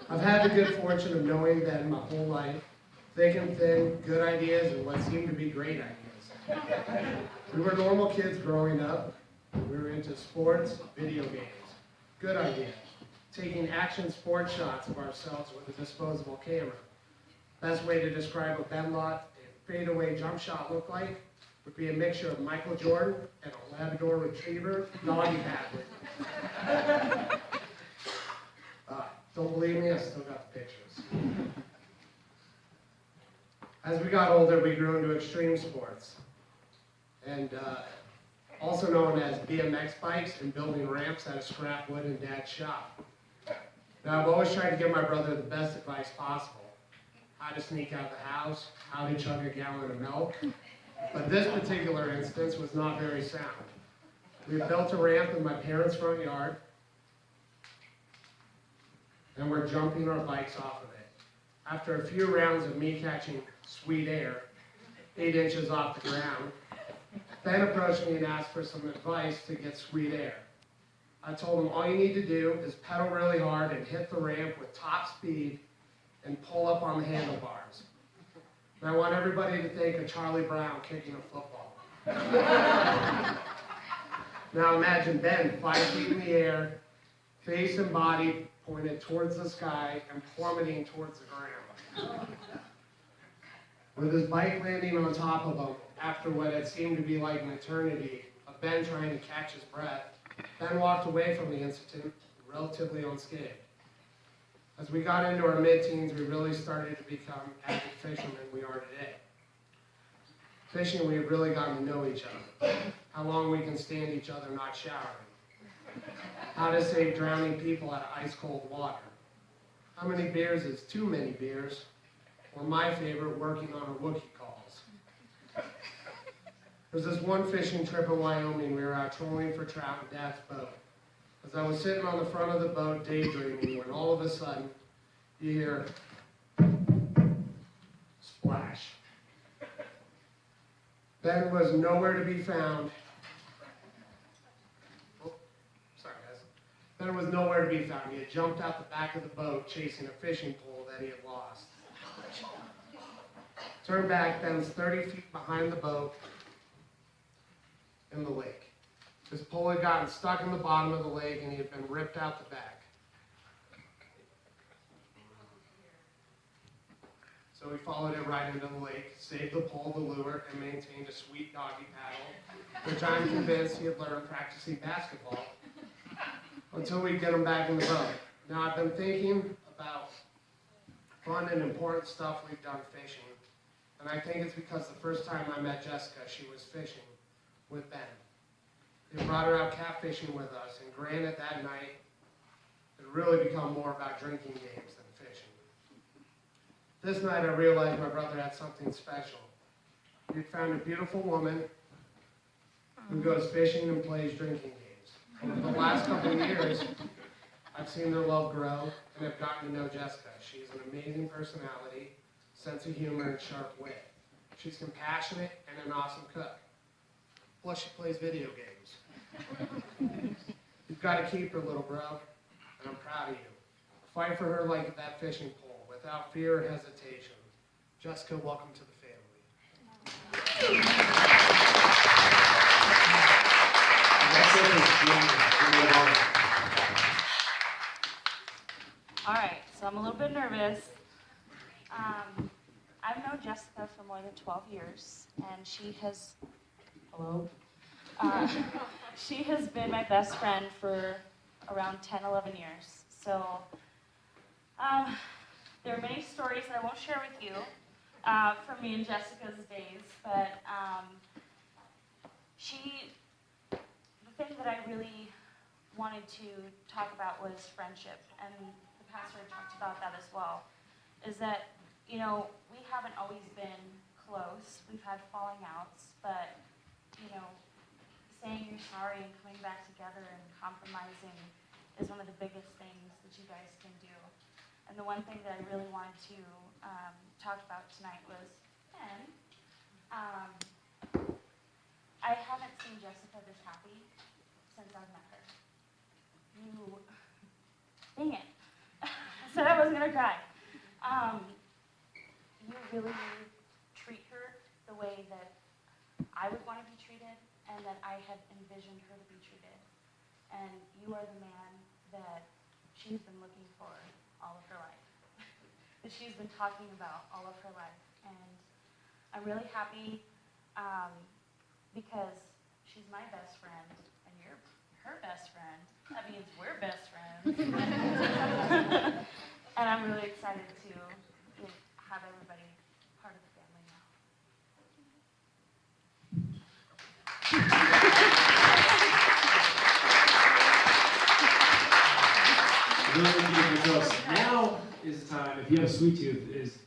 I've had the good fortune of knowing Ben my whole life, thick and thin, good ideas, and what seemed to be great ideas. We were normal kids growing up. We were into sports, video games, good ideas, taking action sports shots of ourselves with a disposable camera. Best way to describe what Ben Lott a fadeaway jump shot looked like would be a mixture of Michael Jordan and a Labrador Retriever doggy paddling. Don't believe me? I still got the pictures. As we got older, we grew into extreme sports, and also known as BMX bikes and building ramps out of scrap wood in Dad's shop. Now, I've always tried to give my brother the best advice possible. How to sneak out the house, how to chug a gallon of milk. But this particular instance was not very sound. We built a ramp in my parents' front yard, and we're jumping our bikes off of it. After a few rounds of me catching sweet air, 8 inches off the ground, Ben approached me and asked for some advice to get sweet air. I told him all you need to do is pedal really hard and hit the ramp with top speed and pull up on the handlebars. And I want everybody to think of Charlie Brown kicking a football. Now imagine Ben 5 feet in the air, face and body pointed towards the sky and plummeting towards the ground. With his bike landing on top of him, after what had seemed to be like an eternity of Ben trying to catch his breath, Ben walked away from the incident relatively unscathed. As we got into our mid-teens, we really started to become avid fishermen we are today. Fishing, we have really gotten to know each other, how long we can stand each other not showering, how to save drowning people out of ice-cold water, how many beers is too many beers, or my favorite, working on our Wookiee calls. There's this one fishing trip in Wyoming. We were out trolling for trout in Dad's boat. As I was sitting on the front of the boat daydreaming, when all of a sudden you hear splash. Ben was nowhere to be found. Oh, sorry guys. Ben was nowhere to be found. He had jumped out the back of the boat chasing a fishing pole that he had lost. Turned back, Ben's 30 feet behind the boat in the lake. His pole had gotten stuck in the bottom of the lake and he had been ripped out the back. So we followed it right into the lake, saved the pole, the lure, and maintained a sweet doggy paddle, which I'm convinced he had learned practicing basketball, until we get him back in the boat. Now I've been thinking about fun and important stuff we've done fishing, and I think it's because the first time I met Jessica, she was fishing with Ben. They brought her out catfishing with us, and granted that night, it really become more about drinking games than fishing. This night I realized my brother had something special. He had found a beautiful woman who goes fishing and plays drinking games. Over the last couple of years, I've seen their love grow and have gotten to know Jessica. She's an amazing personality, sense of humor, and sharp wit. She's compassionate and an awesome cook. Plus she plays video games. You've got to keep her, little bro, and I'm proud of you. Fight for her like that fishing pole, without fear or hesitation. Jessica, welcome to the family. All right, so I'm a little bit nervous. I've known Jessica for more than 12 years, and she has been my best friend for around 10, 11 years. So there are many stories that I won't share with you from me and Jessica's days, but the thing that I really wanted to talk about was friendship, and the pastor talked about that as well, is that, you know, we haven't always been close. We've had falling outs, but, you know, saying you're sorry and coming back together and compromising is one of the biggest things that you guys can do. And the one thing that I really wanted to talk about tonight was Ben. I haven't seen Jessica this happy since I've met her. Dang it. guy. You really treat her the way that I would want to be treated and that I had envisioned her to be treated. And you are the man that she's been looking for all of her life, that she's been talking about all of her life. And I'm really happy because she's my best friend and you're her best friend. That means we're best friends. And I'm really excited to have everybody part of the family now. Really beautiful jokes. Now is the time, if you have a sweet tooth, is